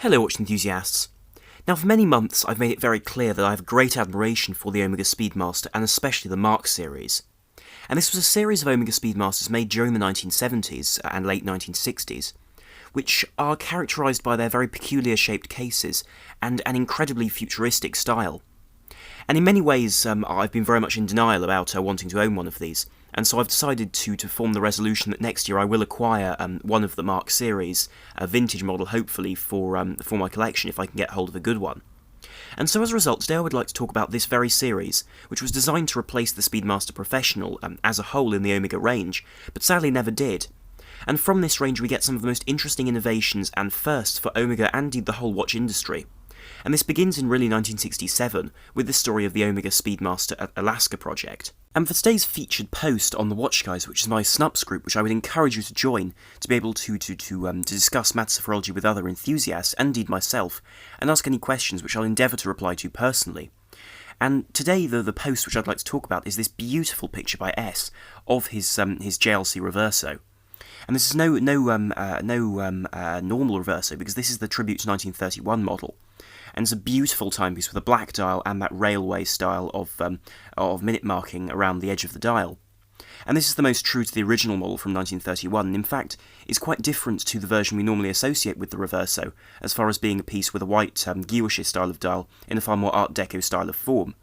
Hello watch enthusiasts. Now for many months I've made it very clear that I have a great admiration for the Omega Speedmaster and especially the Mark series. And this was a series of Omega Speedmasters made during the 1970s and late 1960s, which are characterised by their very peculiar shaped cases and an incredibly futuristic style. And in many ways I've been very much in denial about wanting to own one of these, and so I've decided to form the resolution that next year I will acquire one of the Mark series, a vintage model hopefully for my collection if I can get hold of a good one. And so as a result, today I would like to talk about this very series, which was designed to replace the Speedmaster Professional as a whole in the Omega range, but sadly never did. And from this range we get some of the most interesting innovations and firsts for Omega and indeed the whole watch industry. And this begins in really 1967 with the story of the Omega Speedmaster Alaska project. And for today's featured post on the Watch Guys, which is my Snups group, which I would encourage you to join to be able to discuss mathsophorology with other enthusiasts, and indeed myself, and ask any questions which I'll endeavour to reply to personally. And today the post which I'd like to talk about is this beautiful picture by S of his JLC Reverso. And this is no normal Reverso, because this is the tribute to 1931 model. And it's a beautiful timepiece with a black dial and that railway style of minute marking around the edge of the dial. And this is the most true to the original model from 1931, and in fact is quite different to the version we normally associate with the Reverso, as far as being a piece with a white guilloche style of dial in a far more Art Deco style of form.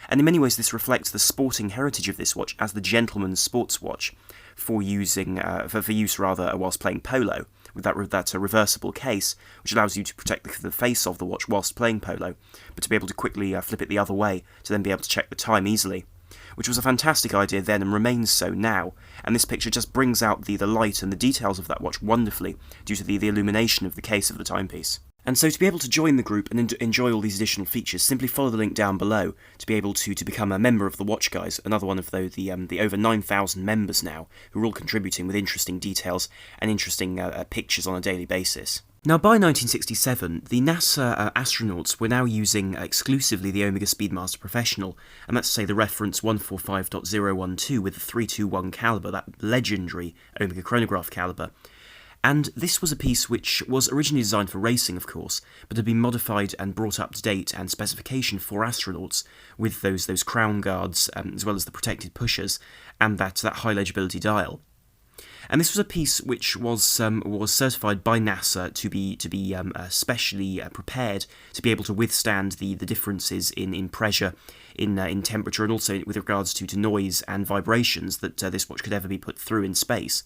And in many ways this reflects the sporting heritage of this watch as the gentleman's sports watch, for use whilst playing polo, with that reversible case, which allows you to protect the face of the watch whilst playing polo, but to be able to quickly flip it the other way to then be able to check the time easily, which was a fantastic idea then and remains so now. And this picture just brings out the light and the details of that watch wonderfully due to the illumination of the case of the timepiece. And so to be able to join the group and enjoy all these additional features, simply follow the link down below to be able to become a member of the Watch Guys, another one of the over 9,000 members now, who are all contributing with interesting details and interesting pictures on a daily basis. Now by 1967, the NASA astronauts were now using exclusively the Omega Speedmaster Professional, and that's to say the reference 145.012 with the 321 calibre, that legendary Omega chronograph calibre. And this was a piece which was originally designed for racing, of course, but had been modified and brought up to date and specification for astronauts, with those crown guards, as well as the protected pushers, and that high legibility dial. And this was a piece which was certified by NASA to be specially prepared to be able to withstand the differences in pressure, in temperature, and also with regards to noise and vibrations that this watch could ever be put through in space.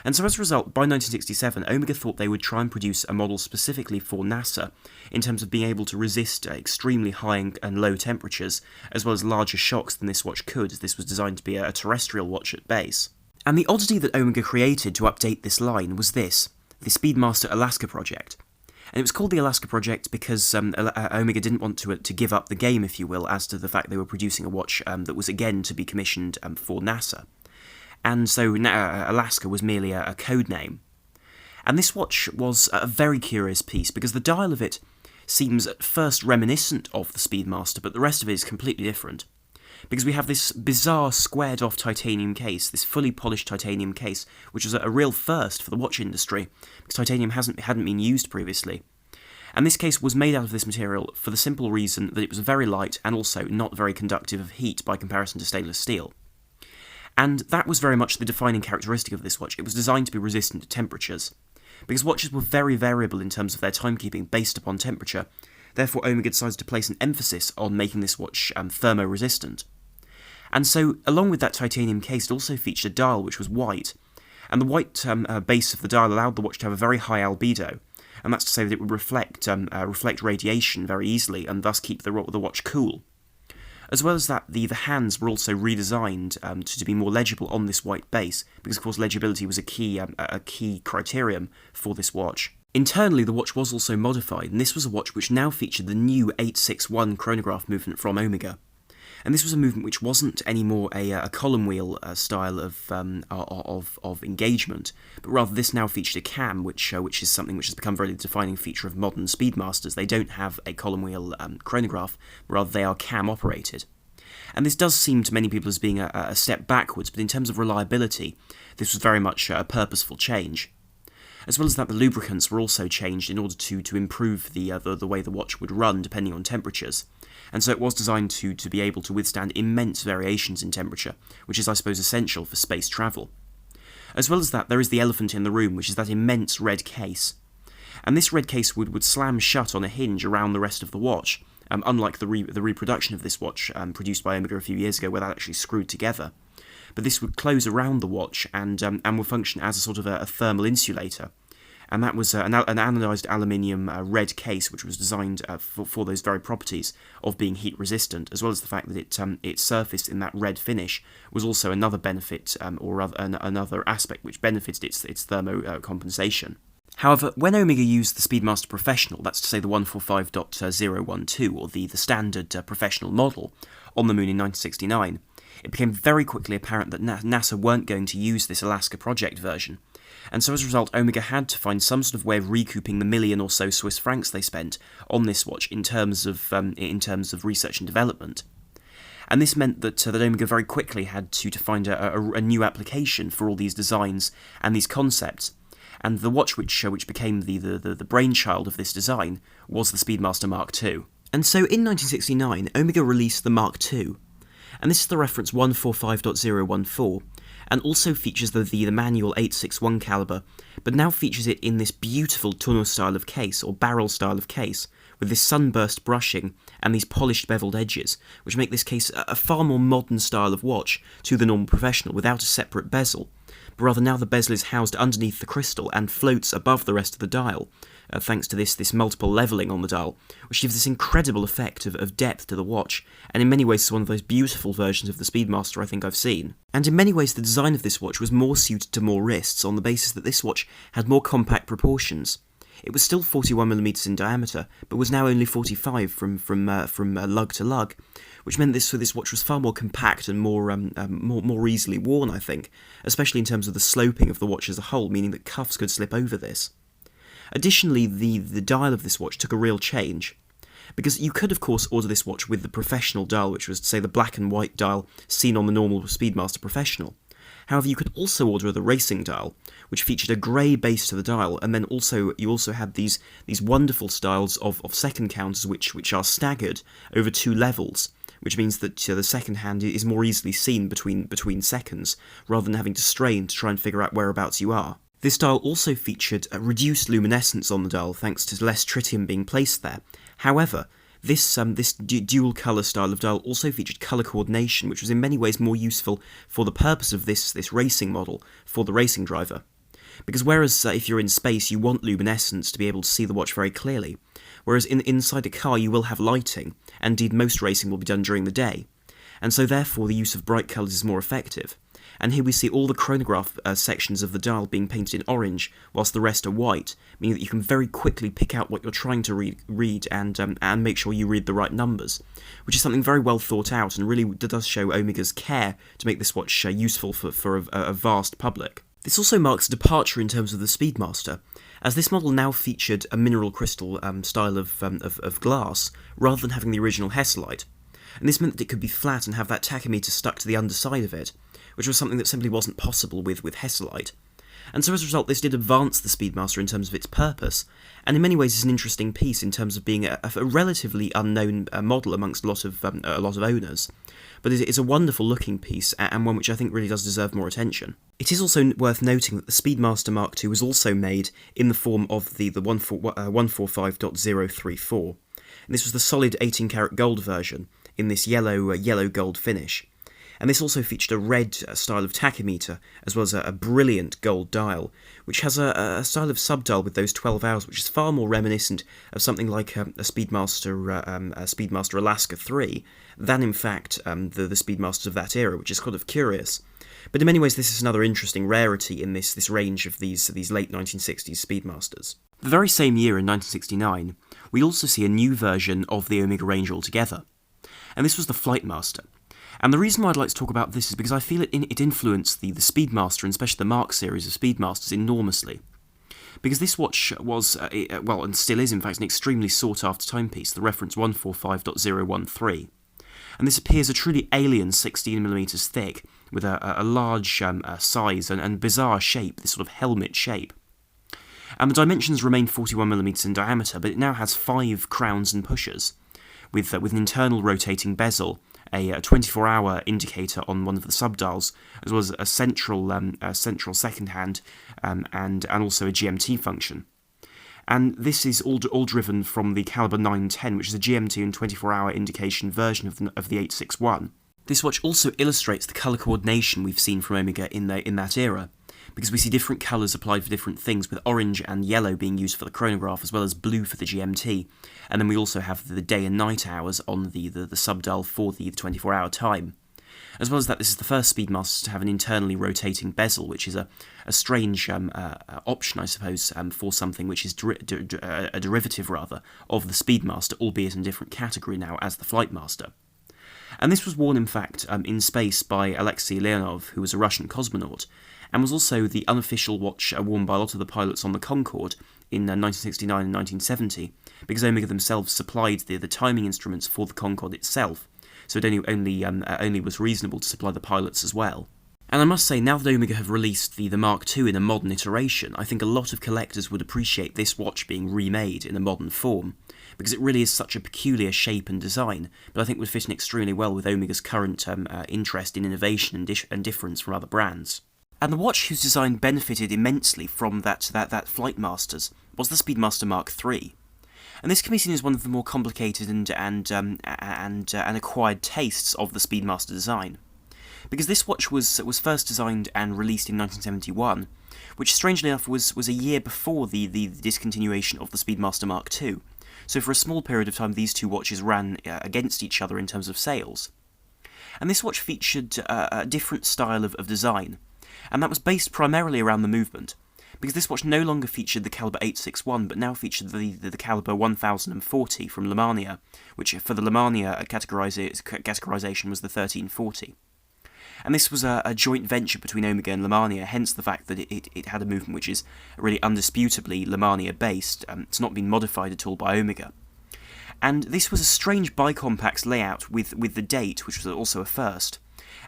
And so as a result, by 1967, Omega thought they would try and produce a model specifically for NASA, in terms of being able to resist extremely high and low temperatures, as well as larger shocks than this watch could, as this was designed to be a terrestrial watch at base. And the oddity that Omega created to update this line was the Speedmaster Alaska project. And it was called the Alaska project because Omega didn't want to give up the game, if you will, as to the fact they were producing a watch that was again to be commissioned for NASA. And so Alaska was merely a code name. And this watch was a very curious piece, because the dial of it seems at first reminiscent of the Speedmaster, but the rest of it is completely different. Because we have this bizarre squared-off titanium case, this fully polished titanium case, which was a real first for the watch industry, because titanium hadn't been used previously. And this case was made out of this material for the simple reason that it was very light and also not very conductive of heat by comparison to stainless steel. And that was very much the defining characteristic of this watch. It was designed to be resistant to temperatures, because watches were very variable in terms of their timekeeping based upon temperature. Therefore Omega decided to place an emphasis on making this watch thermo-resistant. And so, along with that titanium case, it also featured a dial which was white, and the white base of the dial allowed the watch to have a very high albedo, and that's to say that it would reflect radiation very easily, and thus keep the watch cool. As well as that, the hands were also redesigned to be more legible on this white base, because of course legibility was a key criterion for this watch. Internally, the watch was also modified, and this was a watch which now featured the new 861 chronograph movement from Omega. And this was a movement which wasn't anymore a column wheel style of engagement, but rather this now featured a cam, which is something which has become a very defining feature of modern Speedmasters. They don't have a column wheel chronograph, but rather they are cam operated. And this does seem to many people as being a step backwards, but in terms of reliability, this was very much a purposeful change. as well as that the lubricants were also changed in order to improve the way the watch would run depending on temperatures. And so it was designed to be able to withstand immense variations in temperature, which is, I suppose, essential for space travel. As well as that, there is the elephant in the room, which is that immense red case. And this red case would slam shut on a hinge around the rest of the watch, unlike the reproduction of this watch produced by Omega a few years ago, where that actually screwed together. But this would close around the watch and would function as a sort of a thermal insulator. And that was an anodized aluminium red case, which was designed for those very properties of being heat resistant, as well as the fact that its surface in that red finish was also another benefit another aspect which benefited its thermo-compensation. However, when Omega used the Speedmaster Professional, that's to say the 145.012, or the standard professional model, on the Moon in 1969, it became very quickly apparent that NASA weren't going to use this Alaska project version, and so as a result Omega had to find some sort of way of recouping the million or so Swiss francs they spent on this watch in terms of research and development. And this meant that Omega very quickly had to find a new application for all these designs and these concepts. And the watch which became the brainchild of this design was the Speedmaster Mark II. And so in 1969, Omega released the Mark II, and this is the reference 145.014, and also features the manual 861 caliber, but now features it in this beautiful tunnel style of case, or barrel style of case, with this sunburst brushing and these polished beveled edges, which make this case a far more modern style of watch to the normal professional without a separate bezel. But rather now the bezel is housed underneath the crystal and floats above the rest of the dial, thanks to this multiple levelling on the dial, which gives this incredible effect of depth to the watch, and in many ways is one of those beautiful versions of the Speedmaster I think I've seen. And in many ways the design of this watch was more suited to more wrists on the basis that this watch had more compact proportions. It was still 41mm in diameter, but was now only 45 from lug to lug, which meant this watch was far more compact and more easily worn, I think, especially in terms of the sloping of the watch as a whole, meaning that cuffs could slip over this. Additionally, the dial of this watch took a real change, because you could of course order this watch with the professional dial, which was to say the black and white dial seen on the normal Speedmaster Professional. However, you could also order the racing dial, which featured a grey base to the dial, and then you also had these wonderful styles of second counters which are staggered over 2 levels, which means that the second hand is more easily seen between seconds, rather than having to strain to try and figure out whereabouts you are. This dial also featured a reduced luminescence on the dial thanks to less tritium being placed there. However, this dual colour style of dial also featured colour coordination, which was in many ways more useful for the purpose of this racing model for the racing driver. Because whereas if you're in space you want luminescence to be able to see the watch very clearly, whereas inside a car you will have lighting, and indeed most racing will be done during the day, and so therefore the use of bright colours is more effective. And here we see all the chronograph sections of the dial being painted in orange, whilst the rest are white, meaning that you can very quickly pick out what you're trying to read and make sure you read the right numbers, which is something very well thought out and really does show Omega's care to make this watch useful for a vast public. This also marks a departure in terms of the Speedmaster, as this model now featured a mineral crystal style of glass, rather than having the original Hesselite, and this meant that it could be flat and have that tachymeter stuck to the underside of it, which was something that simply wasn't possible with Hesselite. And so as a result this did advance the Speedmaster in terms of its purpose, and in many ways is an interesting piece in terms of being a relatively unknown model amongst a lot of owners, but it's a wonderful looking piece and one which I think really does deserve more attention. It is also worth noting that the Speedmaster Mark II was also made in the form of the 145.034, and this was the solid 18 karat gold version in this yellow gold finish. And this also featured a red style of tachymeter, as well as a brilliant gold dial, which has a style of subdial with those 12 hours, which is far more reminiscent of something like a Speedmaster Alaska 3, than in fact the Speedmasters of that era, which is kind of curious. But in many ways this is another interesting rarity in this range of these late 1960s Speedmasters. The very same year in 1969, we also see a new version of the Omega range altogether, and this was the Flightmaster. And the reason why I'd like to talk about this is because I feel it influenced the Speedmaster, and especially the Mark series of Speedmasters, enormously. Because this watch was, and still is in fact, an extremely sought-after timepiece, the reference 145.013. And this appears a truly alien 16mm thick, with a large size and bizarre shape, this sort of helmet shape. And the dimensions remain 41mm in diameter, but it now has 5 crowns and pushers, with an internal rotating bezel, a 24-hour indicator on one of the subdials, as well as a central second hand, and also a GMT function. And this is all driven from the caliber 910, which is a GMT and 24-hour indication version of the 861. This watch also illustrates the colour coordination we've seen from Omega in that era, because we see different colours applied for different things, with orange and yellow being used for the chronograph, as well as blue for the GMT, and then we also have the day and night hours on the subdial for the 24-hour time. As well as that, this is the first Speedmaster to have an internally rotating bezel, which is a strange option, I suppose, for something which is a derivative, rather, of the Speedmaster, albeit in a different category now as the Flightmaster. And this was worn, in fact, in space by Alexei Leonov, who was a Russian cosmonaut, and was also the unofficial watch worn by a lot of the pilots on the Concorde in 1969 and 1970, because Omega themselves supplied the timing instruments for the Concorde itself, so it only was reasonable to supply the pilots as well. And I must say, now that Omega have released the Mark II in a modern iteration, I think a lot of collectors would appreciate this watch being remade in a modern form, because it really is such a peculiar shape and design, but I think would fit in extremely well with Omega's current interest in innovation and difference from other brands. And the watch whose design benefited immensely from that Flightmaster's was the Speedmaster Mark III. And this can be seen as one of the more complicated and acquired tastes of the Speedmaster design, because this watch was first designed and released in 1971, which strangely enough was a year before the discontinuation of the Speedmaster Mark II. So for a small period of time, these two watches ran against each other in terms of sales. And this watch featured a different style of design, and that was based primarily around the movement, because this watch no longer featured the caliber 861, but now featured the caliber 1040 from Lemania, which for the Lemania categorization was the 1340. And this was a joint venture between Omega and Lemania, hence the fact that it had a movement which is really undisputably Lemania based. It's not been modified at all by Omega. And this was a strange bicompax layout with the date, which was also a first,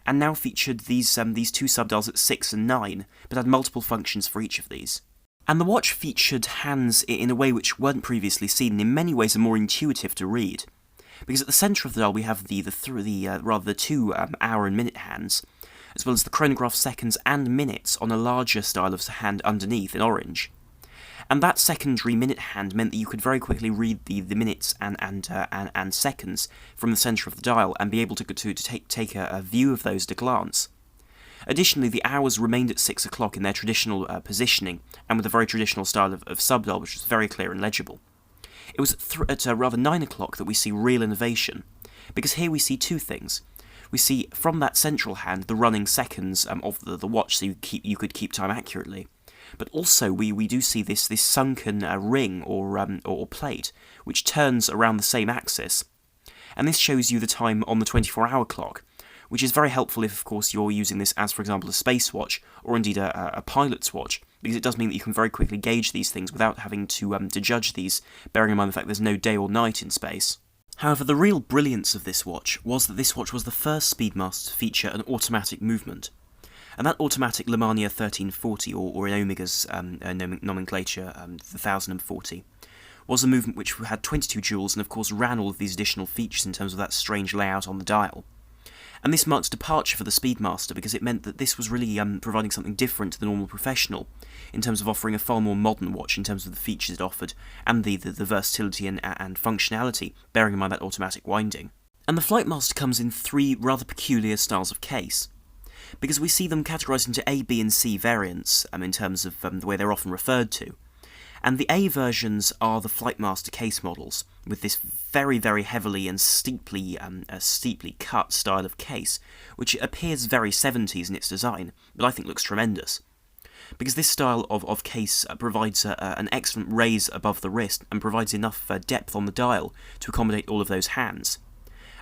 and now featured these two subdials at 6 and 9, but had multiple functions for each of these. And the watch featured hands in a way which weren't previously seen, and in many ways are more intuitive to read. Because at the centre of the dial we have the 2 hour and minute hands, as well as the chronograph seconds and minutes on a larger style of hand underneath in orange. And that secondary minute hand meant that you could very quickly read the minutes and seconds from the centre of the dial and be able to take a view of those at a glance. Additionally, the hours remained at 6 o'clock in their traditional positioning, and with a very traditional style of subdial, which was very clear and legible. It was at 9 o'clock that we see real innovation, because here we see two things. We see from that central hand the running seconds of the watch, so you could keep time accurately. But also we do see this sunken ring or plate, which turns around the same axis, and this shows you the time on the 24-hour clock, which is very helpful if, of course, you're using this as, for example, a space watch, or indeed a pilot's watch, because it does mean that you can very quickly gauge these things without having to judge these, bearing in mind the fact there's no day or night in space. However, the real brilliance of this watch was that this watch was the first Speedmaster to feature an automatic movement. And that automatic Lemania 1340, or in Omega's nomenclature, the 1040, was a movement which had 22 jewels and of course ran all of these additional features in terms of that strange layout on the dial. And this marks departure for the Speedmaster, because it meant that this was really providing something different to the normal professional, in terms of offering a far more modern watch in terms of the features it offered, and the versatility and functionality, bearing in mind that automatic winding. And the Flightmaster comes in 3 rather peculiar styles of case, because we see them categorised into A, B and C variants in terms of the way they're often referred to. And the A versions are the Flightmaster case models, with this very, very heavily and steeply cut style of case, which appears very 70s in its design, but I think looks tremendous. Because this style of case provides an excellent raise above the wrist, and provides enough depth on the dial to accommodate all of those hands.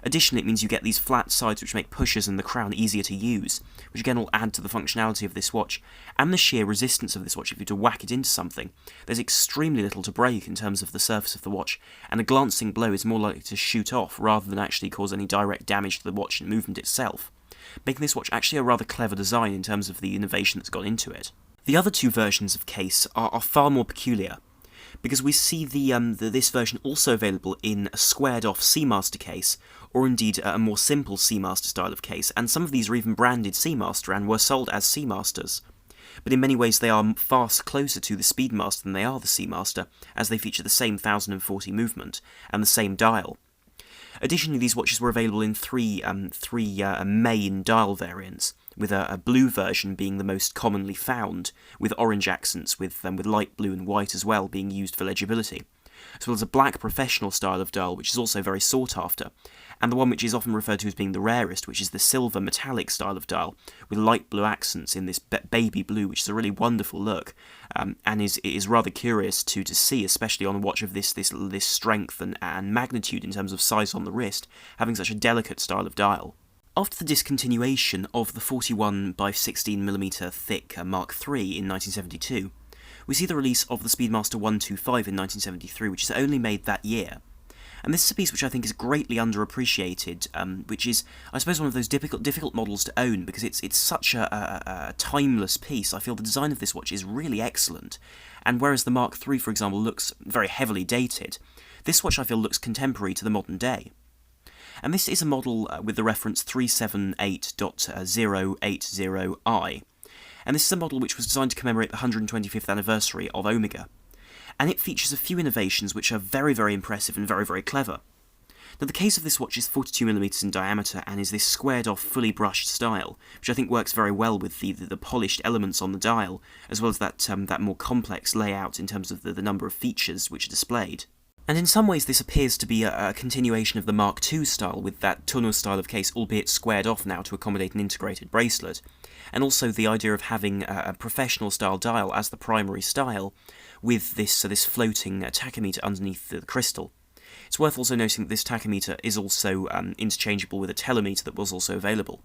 Additionally, it means you get these flat sides which make pushers and the crown easier to use, which again will add to the functionality of this watch, and the sheer resistance of this watch if you were to whack it into something. There's extremely little to break in terms of the surface of the watch, and a glancing blow is more likely to shoot off rather than actually cause any direct damage to the watch and movement itself, making this watch actually a rather clever design in terms of the innovation that's gone into it. The other two versions of case are far more peculiar, because we see this version also available in a squared-off Seamaster case, or indeed a more simple Seamaster style of case, and some of these are even branded Seamaster and were sold as Seamasters. But in many ways they are far closer to the Speedmaster than they are the Seamaster, as they feature the same 1040 movement and the same dial. Additionally, these watches were available in three main dial variants, with a blue version being the most commonly found, with orange accents, with light blue and white as well being used for legibility, as well as a black professional style of dial, which is also very sought after, and the one which is often referred to as being the rarest, which is the silver metallic style of dial, with light blue accents in this baby blue, which is a really wonderful look, and is rather curious to see, especially on a watch of this strength and magnitude in terms of size on the wrist, having such a delicate style of dial. After the discontinuation of the 41 by 16mm thick Mark III in 1972, we see the release of the Speedmaster 125 in 1973, which is only made that year. And this is a piece which I think is greatly underappreciated, which is, I suppose, one of those difficult models to own, because it's such a timeless piece. I feel the design of this watch is really excellent, and whereas the Mark III, for example, looks very heavily dated, this watch I feel looks contemporary to the modern day. And this is a model with the reference 378.080i, and this is a model which was designed to commemorate the 125th anniversary of Omega. And it features a few innovations which are very, very impressive and very, very clever. Now, the case of this watch is 42mm in diameter and is this squared-off, fully brushed style, which I think works very well with the polished elements on the dial, as well as that more complex layout in terms of the number of features which are displayed. And in some ways this appears to be a continuation of the Mark II style, with that tunnel style of case, albeit squared off now to accommodate an integrated bracelet, and also the idea of having a professional style dial as the primary style, with this floating tachymeter underneath the crystal. It's worth also noting that this tachymeter is also interchangeable with a telemeter that was also available.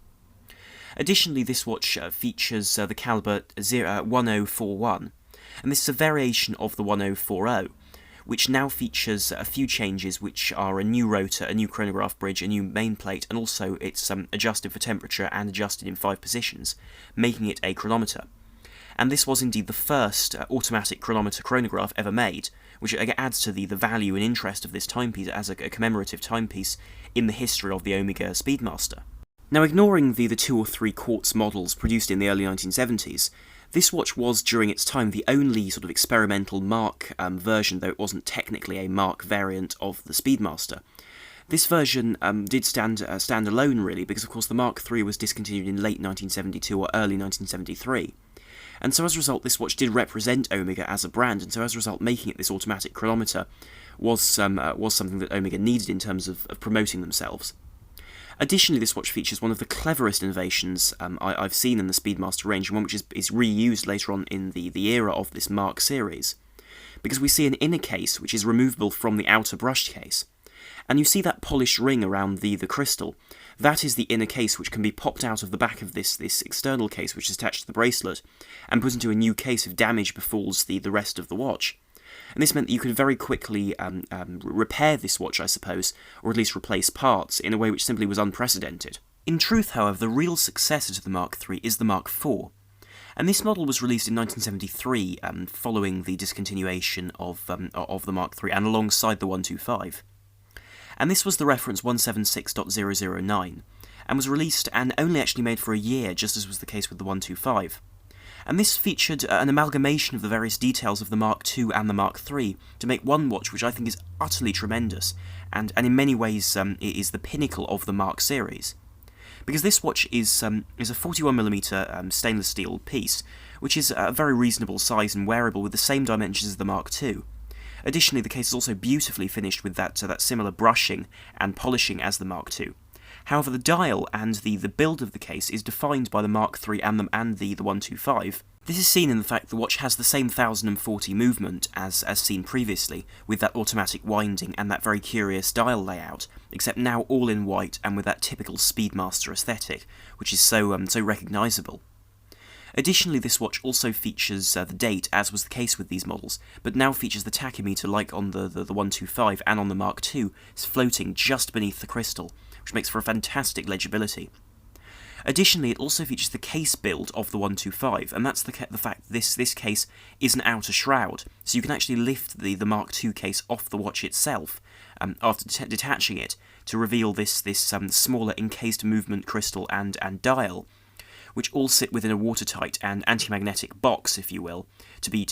Additionally, this watch features the caliber 1041, and this is a variation of the 1040, which now features a few changes, which are a new rotor, a new chronograph bridge, a new main plate, and also it's adjusted for temperature and adjusted in 5 positions, making it a chronometer. And this was indeed the first automatic chronograph ever made, which adds to the value and interest of this timepiece as a commemorative timepiece in the history of the Omega Speedmaster. Now, ignoring the 2 or 3 quartz models produced in the early 1970s, this watch was, during its time, the only sort of experimental Mark version, though it wasn't technically a Mark variant of the Speedmaster. This version did stand alone, really, because of course the Mark III was discontinued in late 1972 or early 1973. And so as a result, this watch did represent Omega as a brand, and so as a result, making it this automatic chronometer was something that Omega needed in terms of promoting themselves. Additionally, this watch features one of the cleverest innovations I've seen in the Speedmaster range, and one which is reused later on in the era of this Mark series, because we see an inner case which is removable from the outer brushed case, and you see that polished ring around the crystal. That is the inner case which can be popped out of the back of this external case which is attached to the bracelet, and put into a new case if damage befalls the rest of the watch. And this meant that you could very quickly repair this watch, I suppose, or at least replace parts, in a way which simply was unprecedented. In truth, however, the real successor to the Mark III is the Mark IV, and this model was released in 1973, following the discontinuation of the Mark III, and alongside the 125. And this was the reference 176.009, and was released and only actually made for a year, just as was the case with the 125. And this featured an amalgamation of the various details of the Mark II and the Mark III to make one watch which I think is utterly tremendous, and in many ways it is the pinnacle of the Mark series. Because this watch is a 41mm stainless steel piece, which is a very reasonable size and wearable with the same dimensions as the Mark II. Additionally, the case is also beautifully finished with that similar brushing and polishing as the Mark II. However, the dial and the build of the case is defined by the Mark III and the 125. This is seen in the fact the watch has the same 1040 movement as seen previously, with that automatic winding and that very curious dial layout, except now all in white and with that typical Speedmaster aesthetic, which is so recognisable. Additionally, this watch also features the date, as was the case with these models, but now features the tachymeter like on the 125 and on the Mark II, is floating just beneath the crystal, which makes for a fantastic legibility. Additionally, it also features the case build of the 125, and that's the fact that this case is an outer shroud, so you can actually lift the Mark II case off the watch itself after detaching it to reveal this smaller encased movement crystal and dial, which all sit within a watertight and anti-magnetic box, if you will, to be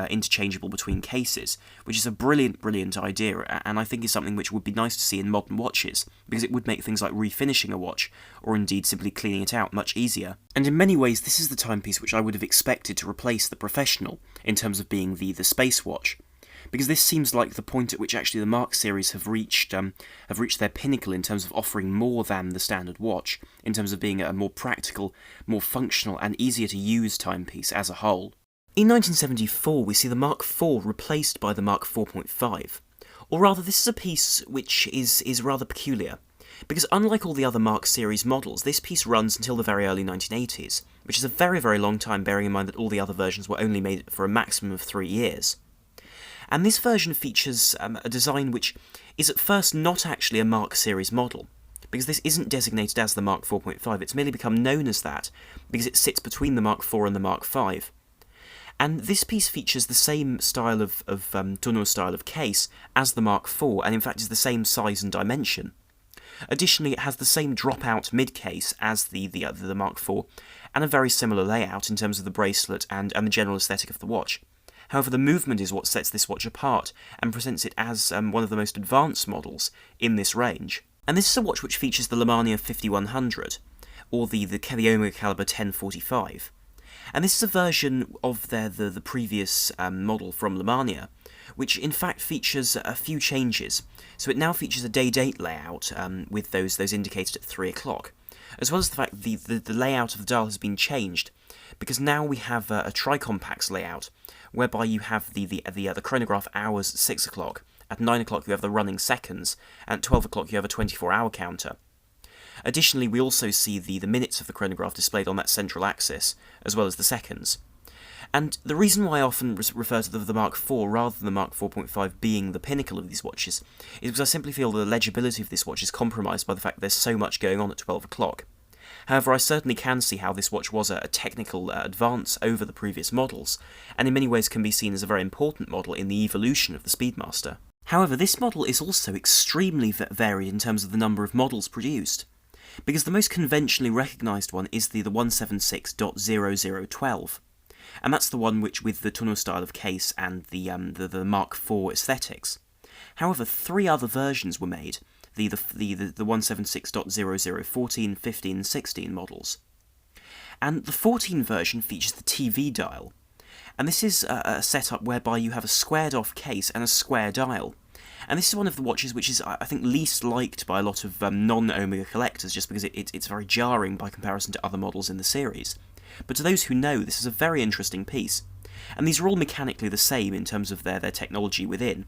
interchangeable between cases, which is a brilliant idea, and I think is something which would be nice to see in modern watches, because it would make things like refinishing a watch, or indeed simply cleaning it out, much easier. And in many ways, this is the timepiece which I would have expected to replace the Professional, in terms of being the space watch, because this seems like the point at which actually the Mark series have reached their pinnacle in terms of offering more than the standard watch, in terms of being a more practical, more functional, and easier to use timepiece as a whole. In 1974, we see the Mark IV replaced by the Mark 4.5, or rather this is a piece which is rather peculiar, because unlike all the other Mark series models, this piece runs until the very early 1980s, which is a very long time, bearing in mind that all the other versions were only made for a maximum of 3 years. And this version features a design which is at first not actually a Mark series model, because this isn't designated as the Mark 4.5, it's merely become known as that because it sits between the Mark IV and the Mark V. And this piece features the same style of tonneau style of case as the Mark IV, and in fact is the same size and dimension. Additionally, it has the same drop-out mid-case as the Mark IV, and a very similar layout in terms of the bracelet and the general aesthetic of the watch. However, the movement is what sets this watch apart, and presents it as one of the most advanced models in this range. And this is a watch which features the Lemania 5100, or the Omega Caliber 1045. And this is a version of the previous model from Lemania, which in fact features a few changes. So it now features a day-date layout with those indicated at 3 o'clock, as well as the fact that the layout of the dial has been changed, because now we have a tricompax layout, whereby you have the chronograph hours at 6 o'clock, at 9 o'clock you have the running seconds, and at 12 o'clock you have a 24-hour counter. Additionally, we also see the minutes of the chronograph displayed on that central axis, as well as the seconds. And the reason why I often refer to the Mark IV rather than the Mark 4.5 being the pinnacle of these watches is because I simply feel the legibility of this watch is compromised by the fact that there's so much going on at 12 o'clock. However, I certainly can see how this watch was a technical advance over the previous models, and in many ways can be seen as a very important model in the evolution of the Speedmaster. However, this model is also extremely varied in terms of the number of models produced, because the most conventionally recognised one is the 176.0012, and that's the one which with the tonneau style of case and the Mark IV aesthetics. However, 3 other versions were made, the 176.00, 14, 15 and 16 models. And the 14 version features the TV dial, and this is a setup whereby you have a squared off case and a square dial. And this is one of the watches which is, I think, least liked by a lot of non-Omega collectors, just because it's very jarring by comparison to other models in the series. But to those who know, this is a very interesting piece. And these are all mechanically the same in terms of their technology within.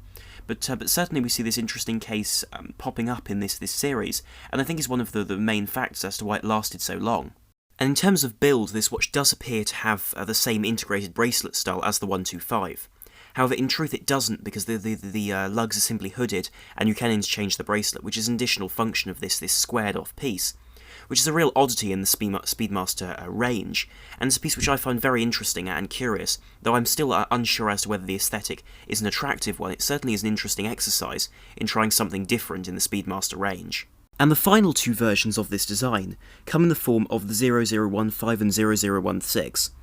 But certainly we see this interesting case popping up in this series, and I think is one of the main factors as to why it lasted so long. And in terms of build, this watch does appear to have the same integrated bracelet style as the 125. However, in truth it doesn't, because the lugs are simply hooded, and you can interchange the bracelet, which is an additional function of this squared off piece, which is a real oddity in the Speedmaster range, and it's a piece which I find very interesting and curious, though I'm still unsure as to whether the aesthetic is an attractive one. It certainly is an interesting exercise in trying something different in the Speedmaster range. And the final 2 versions of this design come in the form of the 0015 and 0016,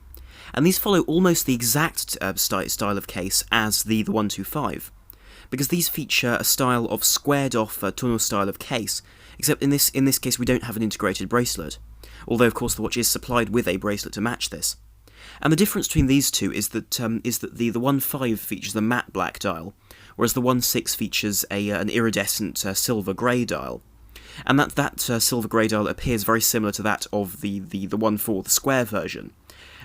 and these follow almost the exact style of case as the 125, because these feature a style of squared-off tonneau style of case, except in this case we don't have an integrated bracelet, although of course the watch is supplied with a bracelet to match this. And the difference between these two is that the 1.5 features the matte black dial, whereas the 1.6 features an iridescent silver grey dial. And that silver grey dial appears very similar to that of the 1.4, the square version.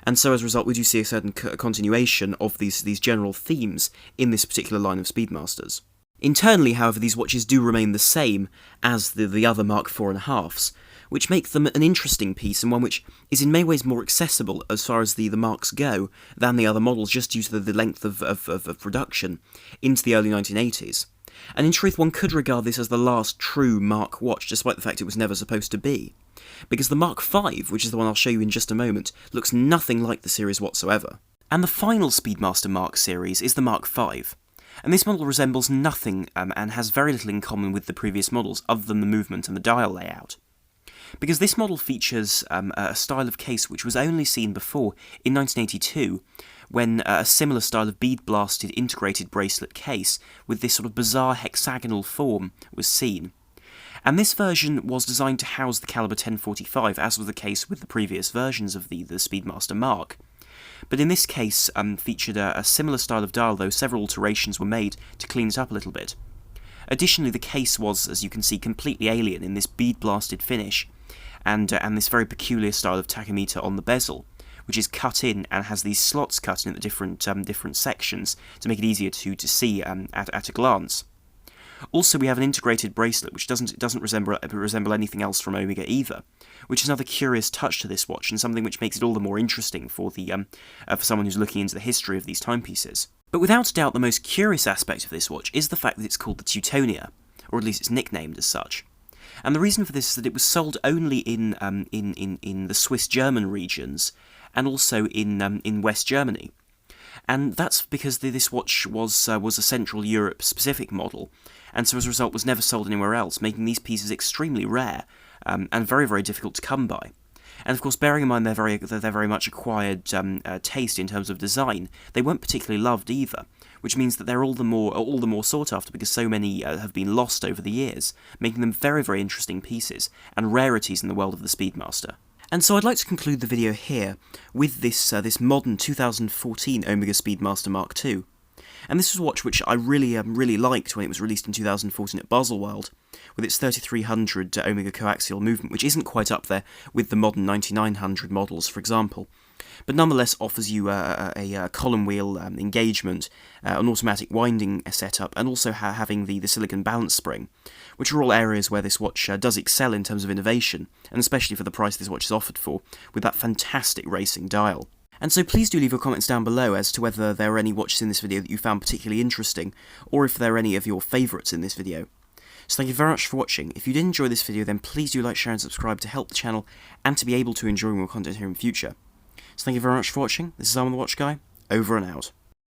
And so as a result we do see a certain continuation of these general themes in this particular line of Speedmasters. Internally, however, these watches do remain the same as the other Mark IV.5s, which make them an interesting piece and one which is in many ways more accessible as far as the Marks go than the other models, just due to the length of production into the early 1980s. And in truth, one could regard this as the last true Mark watch, despite the fact it was never supposed to be. because the Mark V, which is the one I'll show you in just a moment, looks nothing like the series whatsoever. And the final Speedmaster Mark series is the Mark V, and this model resembles nothing and has very little in common with the previous models other than the movement and the dial layout. Because this model features a style of case which was only seen before in 1982, when a similar style of bead-blasted integrated bracelet case with this sort of bizarre hexagonal form was seen. And this version was designed to house the caliber 1045, as was the case with the previous versions of the Speedmaster Mark. But in this case featured a similar style of dial, though several alterations were made to clean it up a little bit. Additionally, the case was, as you can see, completely alien in this bead-blasted finish, and this very peculiar style of tachometer on the bezel, which is cut in and has these slots cut in at the different sections to make it easier to see at a glance. Also, we have an integrated bracelet which doesn't resemble anything else from Omega either, which is another curious touch to this watch and something which makes it all the more interesting for someone who's looking into the history of these timepieces. But without doubt, the most curious aspect of this watch is the fact that it's called the Teutonia, or at least it's nicknamed as such. And the reason for this is that it was sold only in the Swiss-German regions, and also in West Germany. And that's because this watch was a Central Europe-specific model, and so as a result was never sold anywhere else, making these pieces extremely rare, and very, very difficult to come by. And of course, bearing in mind they're very much acquired taste in terms of design, they weren't particularly loved either, which means that they're all the more sought after because so many have been lost over the years, making them very, very interesting pieces, and rarities in the world of the Speedmaster. And so I'd like to conclude the video here with this modern 2014 Omega Speedmaster Mark II. And this was a watch which I really liked when it was released in 2014 at Baselworld, with its 3300 Omega coaxial movement, which isn't quite up there with the modern 9900 models, for example, but nonetheless offers you a column wheel engagement, an automatic winding setup, and also having the silicon balance spring, which are all areas where this watch does excel in terms of innovation, and especially for the price this watch is offered for, with that fantastic racing dial. And so please do leave your comments down below as to whether there are any watches in this video that you found particularly interesting, or if there are any of your favourites in this video. So thank you very much for watching. If you did enjoy this video, then please do like, share and subscribe to help the channel, and to be able to enjoy more content here in the future. So thank you very much for watching. This is Arm the Watch Guy, over and out.